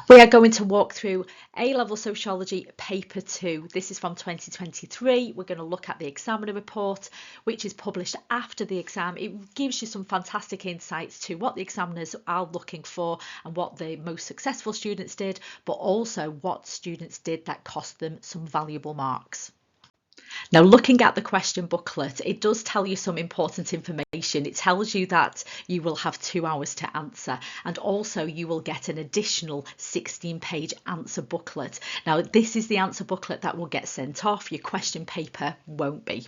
We are going to walk through A Level Sociology Paper 2. This is from 2023. We're going to look at the examiner report, which is published after the exam. It gives you some fantastic insights to what the examiners are looking for and what the most successful students did, but also what students did that cost them some valuable marks. Now, looking at the question booklet, it does tell you some important information. It tells you that you will have 2 hours to answer, and also you will get an additional 16-page answer booklet. Now, this is the answer booklet that will get sent off. Your question paper won't be.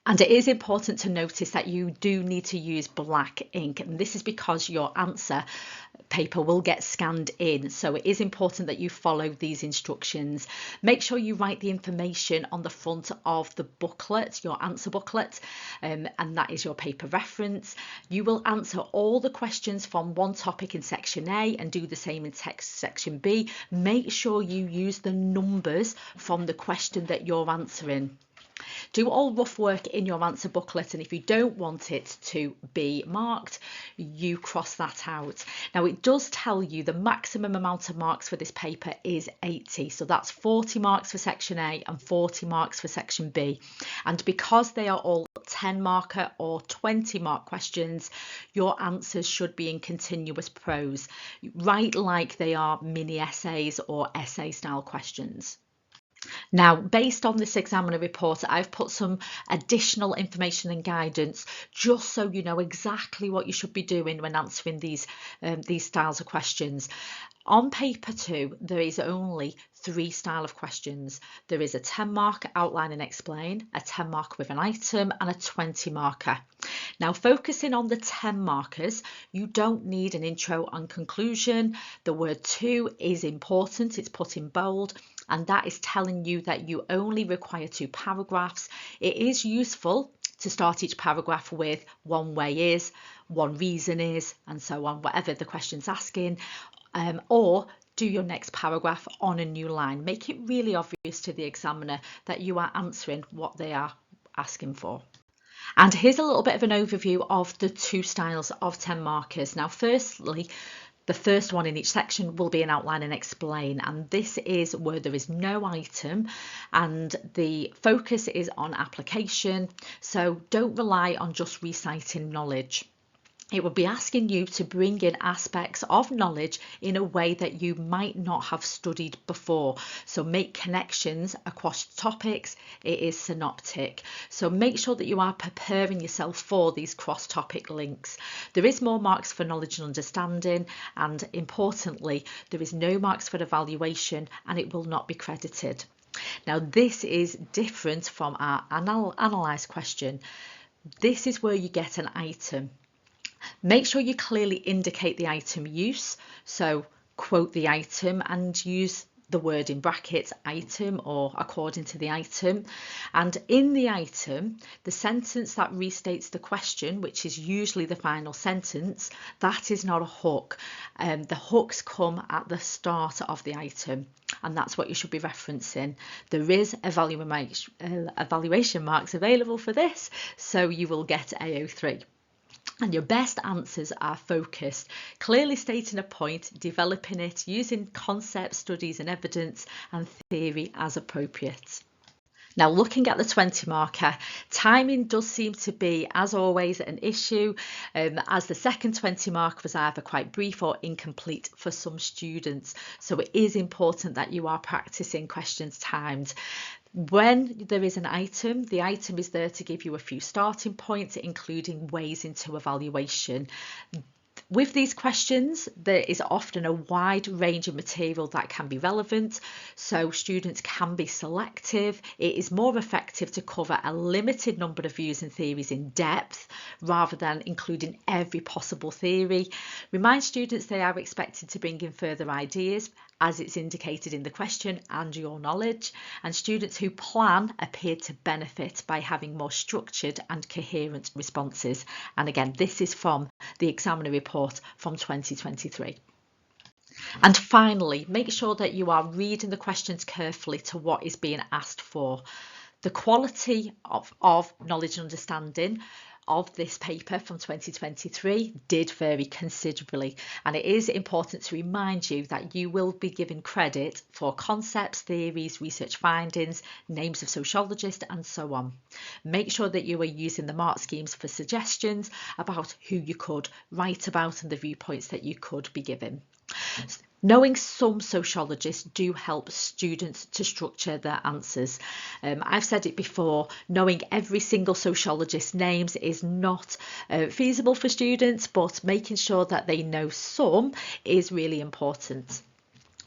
And it is important to notice that you do need to use black ink, and this is because your answer paper will get scanned in. So it is important that you follow these instructions. Make sure you write the information on the front of the booklet, your answer booklet, and that is your paper reference. You will answer all the questions from one topic in section A and do the same in section B. Make sure you use the numbers from the question that you're answering. Do all rough work in your answer booklet, and if you don't want it to be marked, you cross that out. Now, it does tell you the maximum amount of marks for this paper is 80, so that's 40 marks for section A and 40 marks for section B. And because they are all 10 marker or 20 mark questions, your answers should be in continuous prose. Write like they are mini essays or essay style questions. Now, based on this examiner report, I've put some additional information and guidance just so you know exactly what you should be doing when answering these styles of questions. On paper 2, there is only 3 styles of questions. There is a 10 mark outline and explain, a 10 mark with an item, and a 20 marker. Now, focusing on the 10 markers, you don't need an intro and conclusion. The word to is important, it's put in bold, and that is telling you that you only require 2 paragraphs. It is useful to start each paragraph with one way is, one reason is, and so on, whatever the question's asking, or do your next paragraph on a new line. Make it really obvious to the examiner that you are answering what they are asking for. And here's a little bit of an overview of the 2 styles of 10 markers. Now, firstly, the first one in each section will be an outline and explain, and this is where there is no item and the focus is on application, so don't rely on just reciting knowledge. It would be asking you to bring in aspects of knowledge in a way that you might not have studied before. So make connections across topics. It is synoptic. So make sure that you are preparing yourself for these cross-topic links. There is more marks for knowledge and understanding, and importantly, there is no marks for evaluation, and it will not be credited. Now, this is different from our analyse question. This is where you get an item. Make sure you clearly indicate the item use, so quote the item and use the word in brackets item or according to the item. And in the item, the sentence that restates the question, which is usually the final sentence, that is not a hook. The hooks come at the start of the item, and that's what you should be referencing. There is evaluation marks available for this, so you will get AO3. And your best answers are focused, clearly stating a point, developing it, using concepts, studies and evidence and theory as appropriate. Now, looking at the 20 marker, timing does seem to be, as always, an issue, as the second 20 mark was either quite brief or incomplete for some students. So it is important that you are practicing questions timed. When there is an item, the item is there to give you a few starting points, including ways into evaluation. With these questions, there is often a wide range of material that can be relevant, so students can be selective. It is more effective to cover a limited number of views and theories in depth rather than including every possible theory. Remind students they are expected to bring in further ideas as it's indicated in the question and your knowledge, and students who plan appear to benefit by having more structured and coherent responses. And again, this is from the examiner report from 2023. And finally, make sure that you are reading the questions carefully to what is being asked for. The quality of knowledge and understanding of this paper from 2023 did vary considerably, and it is important to remind you that you will be given credit for concepts, theories, research findings, names of sociologists and so on. Make sure that you are using the mark schemes for suggestions about who you could write about and the viewpoints that you could be given. Knowing some sociologists do help students to structure their answers. I've said it before, knowing every single sociologist's names is not feasible for students, but making sure that they know some is really important.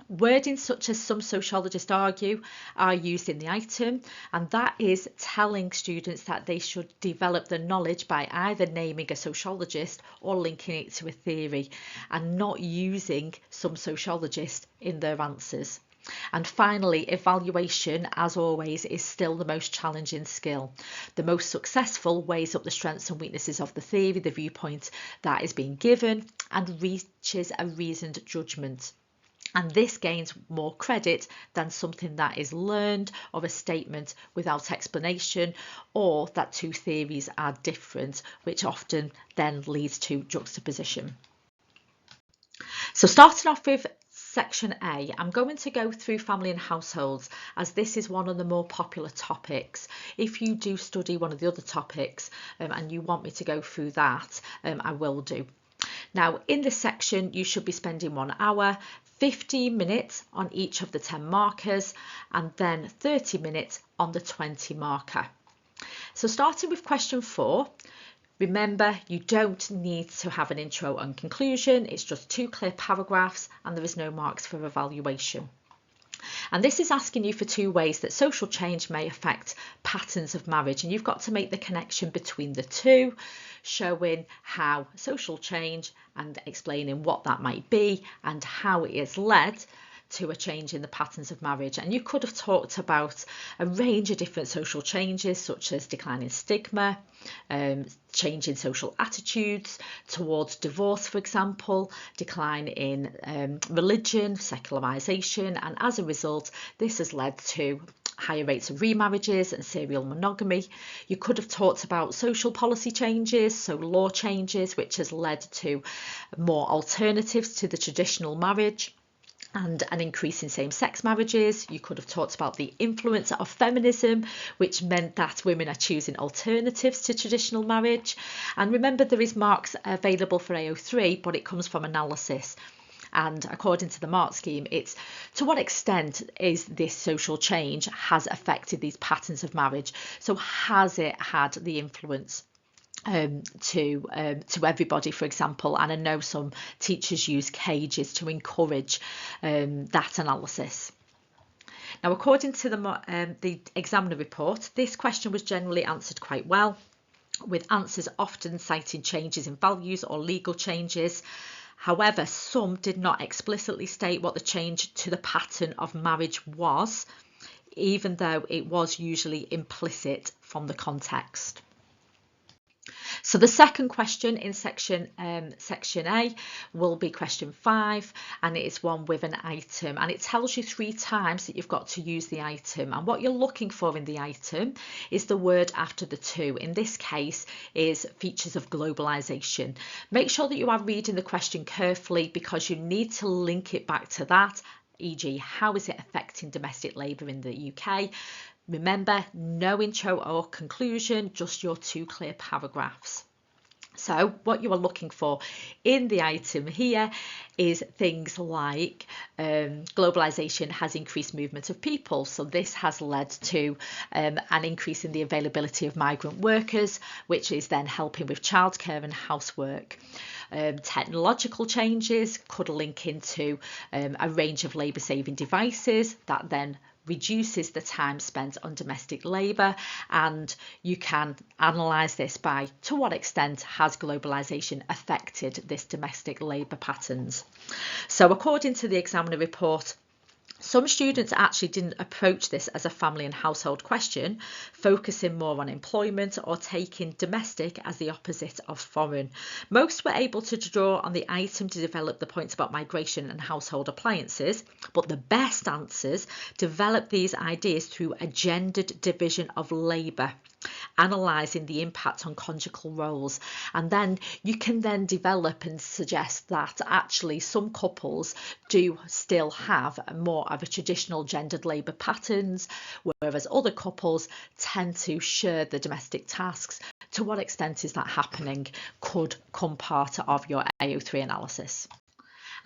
Wording such as some sociologists argue are used in the item, and that is telling students that they should develop the knowledge by either naming a sociologist or linking it to a theory, and not using some sociologist in their answers. And finally, evaluation, as always, is still the most challenging skill. The most successful weighs up the strengths and weaknesses of the theory, the viewpoint that is being given, and reaches a reasoned judgment. And this gains more credit than something that is learned or a statement without explanation, or that two theories are different, which often then leads to juxtaposition. So starting off with Section A, I'm going to go through family and households, as this is one of the more popular topics. If you do study one of the other topics and you want me to go through that, I will do. Now, in this section, you should be spending 1 hour, 15 minutes on each of the 10 markers, and then 30 minutes on the 20 marker. So starting with question 4, remember, you don't need to have an intro and conclusion. It's just 2 clear paragraphs, and there is no marks for evaluation. And this is asking you for 2 ways that social change may affect patterns of marriage, and you've got to make the connection between the two, showing how social change and explaining what that might be and how it has led to a change in the patterns of marriage. And you could have talked about a range of different social changes, such as declining stigma, change in social attitudes towards divorce, for example, decline in religion, secularisation, and as a result, this has led to higher rates of remarriages and serial monogamy. You could have talked about social policy changes, so law changes, which has led to more alternatives to the traditional marriage and an increase in same-sex marriages. You could have talked about the influence of feminism, which meant that women are choosing alternatives to traditional marriage. And remember, there is marks available for AO3, but it comes from analysis. And according to the mark scheme, it's to what extent is this social change has affected these patterns of marriage? So has it had the influence to everybody, for example? And I know some teachers use cages to encourage that analysis. Now, according to the examiner report, this question was generally answered quite well, with answers often citing changes in values or legal changes. However, some did not explicitly state what the change to the pattern of marriage was, even though it was usually implicit from the context. So the second question in section A will be question 5, and it is one with an item, and it tells you 3 times that you've got to use the item, and what you're looking for in the item is the word after the 2. In this case is features of globalisation. Make sure that you are reading the question carefully, because you need to link it back to that, e.g. how is it affecting domestic labour in the UK? Remember, no intro or conclusion, just your 2 clear paragraphs. So what you are looking for in the item here is things like globalisation has increased movement of people. So this has led to an increase in the availability of migrant workers, which is then helping with childcare and housework. Technological changes could link into a range of labour saving devices that then reduces the time spent on domestic labour, and you can analyse this by to what extent has globalisation affected this domestic labour patterns. So according to the examiner report, some students actually didn't approach this as a family and household question, focusing more on employment or taking domestic as the opposite of foreign. Most were able to draw on the item to develop the points about migration and household appliances, but the best answers developed these ideas through a gendered division of labour analysing the impact on conjugal roles. And then you can then develop and suggest that actually some couples do still have more of a traditional gendered labour patterns, whereas other couples tend to share the domestic tasks. To what extent is that happening could come part of your AO3 analysis.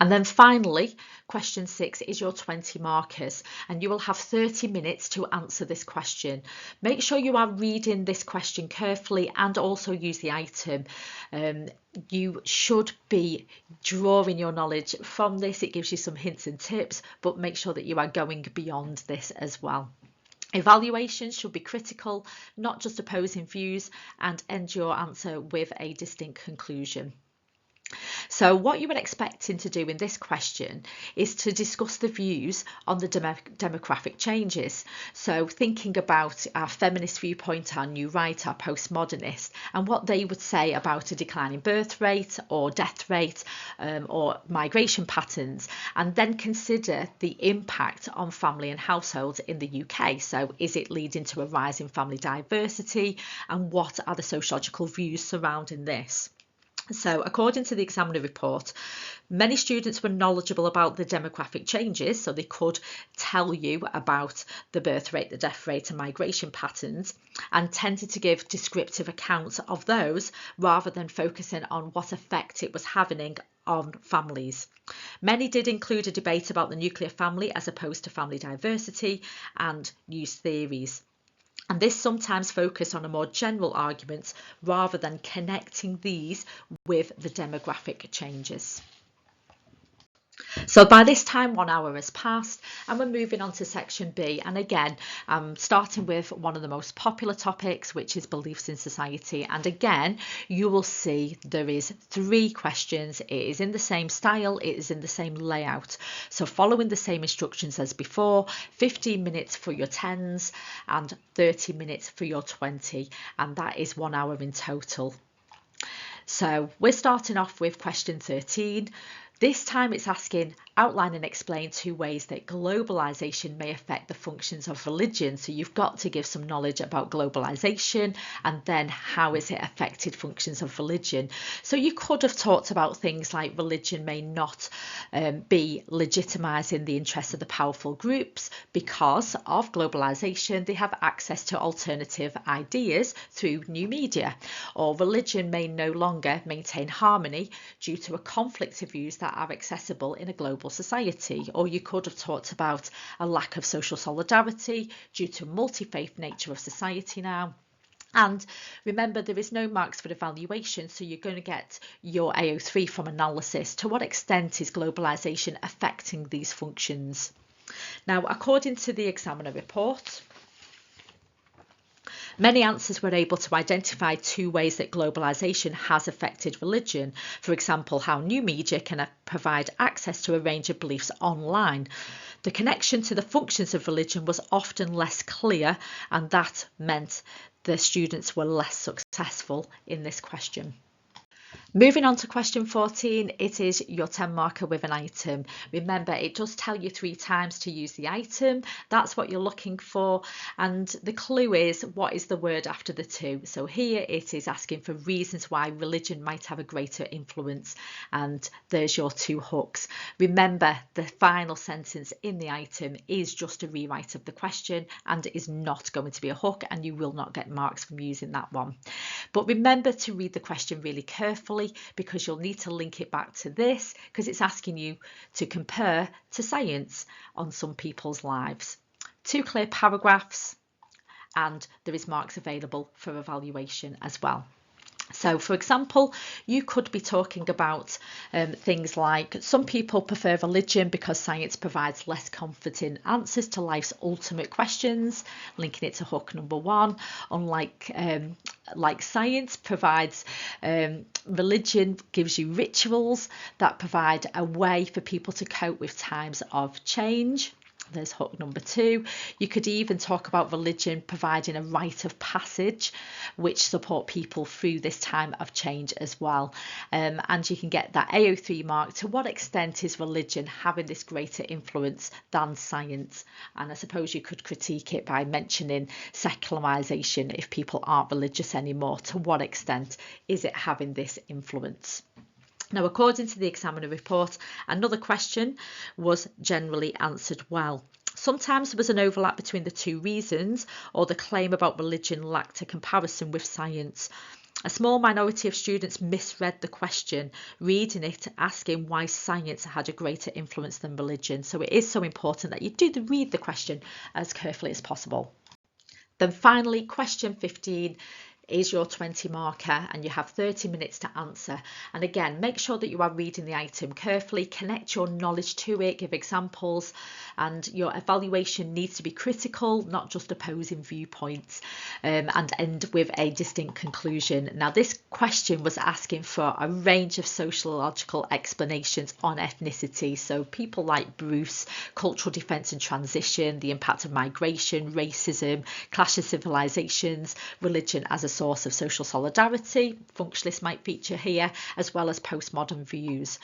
And then finally, question 6 is your 20 markers, and you will have 30 minutes to answer this question. Make sure you are reading this question carefully and also use the item. You should be drawing your knowledge from this. It gives you some hints and tips, but make sure that you are going beyond this as well. Evaluations should be critical, not just opposing views, and end your answer with a distinct conclusion. So what you were expecting to do in this question is to discuss the views on the demographic changes. So thinking about our feminist viewpoint, our new right, our postmodernist, and what they would say about a declining birth rate or death rate or migration patterns, and then consider the impact on family and households in the UK. So is it leading to a rise in family diversity, and what are the sociological views surrounding this? So according to the examiner report, many students were knowledgeable about the demographic changes, so they could tell you about the birth rate, the death rate and migration patterns, and tended to give descriptive accounts of those rather than focusing on what effect it was having on families. Many did include a debate about the nuclear family as opposed to family diversity and use theories. And this sometimes focused on a more general argument rather than connecting these with the demographic changes. So by this time 1 hour has passed and we're moving on to section B, and again I'm starting with one of the most popular topics, which is beliefs in society. And again you will see there is 3 questions. It is in the same style, it is in the same layout, so following the same instructions as before. 15 minutes for your 10s and 30 minutes for your 20, and that is 1 hour in total. So we're starting off with question 13. This time it's asking, outline and explain 2 ways that globalisation may affect the functions of religion. So you've got to give some knowledge about globalisation and then how has it affected functions of religion. So you could have talked about things like religion may not be legitimising the interests of the powerful groups because of globalisation. They have access to alternative ideas through new media, or religion may no longer maintain harmony due to a conflict of views that are accessible in a global society. Or you could have talked about a lack of social solidarity due to multi-faith nature of society now. And remember, there is no marks for evaluation, so you're going to get your AO3 from analysis. To what extent is globalisation affecting these functions? Now, according to the examiner report, many answers were able to identify 2 ways that globalisation has affected religion. For example, how new media can provide access to a range of beliefs online. The connection to the functions of religion was often less clear, and that meant the students were less successful in this question. Moving on to question 14, it is your 10 marker with an item. Remember, it does tell you 3 times to use the item. That's what you're looking for. And the clue is, what is the word after the 2? So here it is asking for reasons why religion might have a greater influence. And there's your 2 hooks. Remember, the final sentence in the item is just a rewrite of the question and is not going to be a hook, and you will not get marks from using that one. But remember to read the question really carefully, because you'll need to link it back to this, because it's asking you to compare to science on some people's lives. 2 clear paragraphs, and there is marks available for evaluation as well. So, for example, you could be talking about things like some people prefer religion because science provides less comforting answers to life's ultimate questions, linking it to hook number 1. Unlike like science provides, religion gives you rituals that provide a way for people to cope with times of change. There's hook number 2. You could even talk about religion providing a rite of passage, which support people through this time of change as well. And you can get that AO3 mark. To what extent is religion having this greater influence than science? And I suppose you could critique it by mentioning secularisation. If people aren't religious anymore, to what extent is it having this influence? Now, according to the examiner report, another question was generally answered well. Sometimes there was an overlap between the two reasons, or the claim about religion lacked a comparison with science. A small minority of students misread the question, reading it asking why science had a greater influence than religion. So it is so important that you do read the question as carefully as possible. Then finally, question 15 is your 20 marker, and you have 30 minutes to answer. And again, make sure that you are reading the item carefully, connect your knowledge to it, give examples, and your evaluation needs to be critical, not just opposing viewpoints, and end with a distinct conclusion. Now, this question was asking for a range of sociological explanations on ethnicity. So people like Bruce, cultural defence and transition, the impact of migration, racism, clash of civilizations, religion as a source of social solidarity. Functionalists might feature here, as well as postmodern views.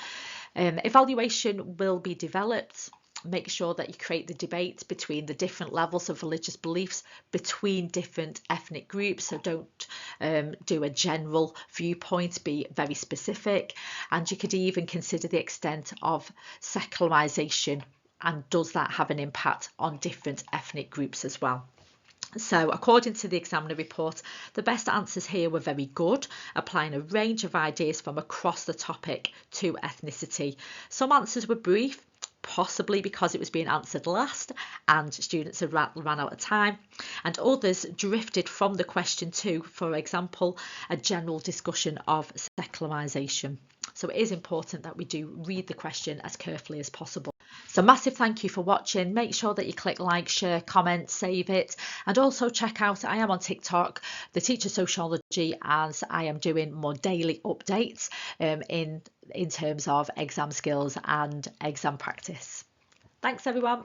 Evaluation will be developed. Make sure that you create the debate between the different levels of religious beliefs between different ethnic groups. So don't do a general viewpoint, be very specific. And you could even consider the extent of secularisation, and does that have an impact on different ethnic groups as well. So according to the examiner report, the best answers here were very good, applying a range of ideas from across the topic to ethnicity. Some answers were brief, possibly because it was being answered last and students had ran out of time, and others drifted from the question to, for example, a general discussion of secularisation. So it is important that we do read the question as carefully as possible. So massive thank you for watching. Make sure that you click like, share, comment, save it, and also check out, I am on TikTok, The Teacher Sociology, as I am doing more daily updates in terms of exam skills and exam practice. Thanks everyone.